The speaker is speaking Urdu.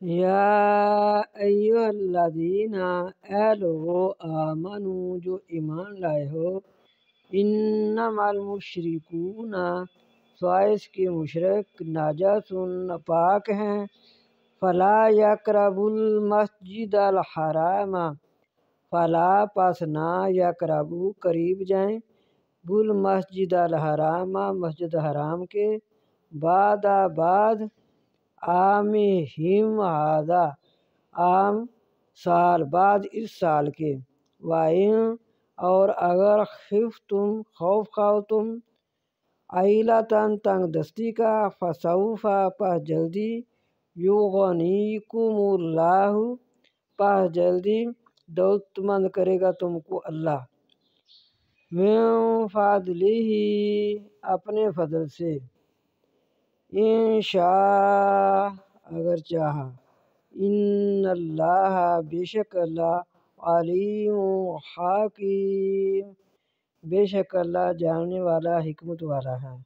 یا ایھا الذین اے لوگو آمنو جو ایمان لائے ہو، انما المشرکون سوائے اس کے مشرک نجس ناپاک ہیں، فلا یقربوا المسجد الحرام فلا پس نہ یقربوا قریب جائیں، بالمسجد الحرام مسجد حرام کے، بعد عامہم ھذا عام سال بعد اس سال کے، وَإِن اور اگر خفتم خوف کھاؤ تم، عیلۃً تنگ دستی کا، فسوف پس جلدی، یغنیکم اللہ پس جلدی دولت مند کرے گا تم کو اللہ، من فضلہ اپنے فضل سے، ان شاء اگر چاہا، ان اللہ بے شک اللہ علیم حکیم بے شک اللہ جاننے والا حکمت والا ہے۔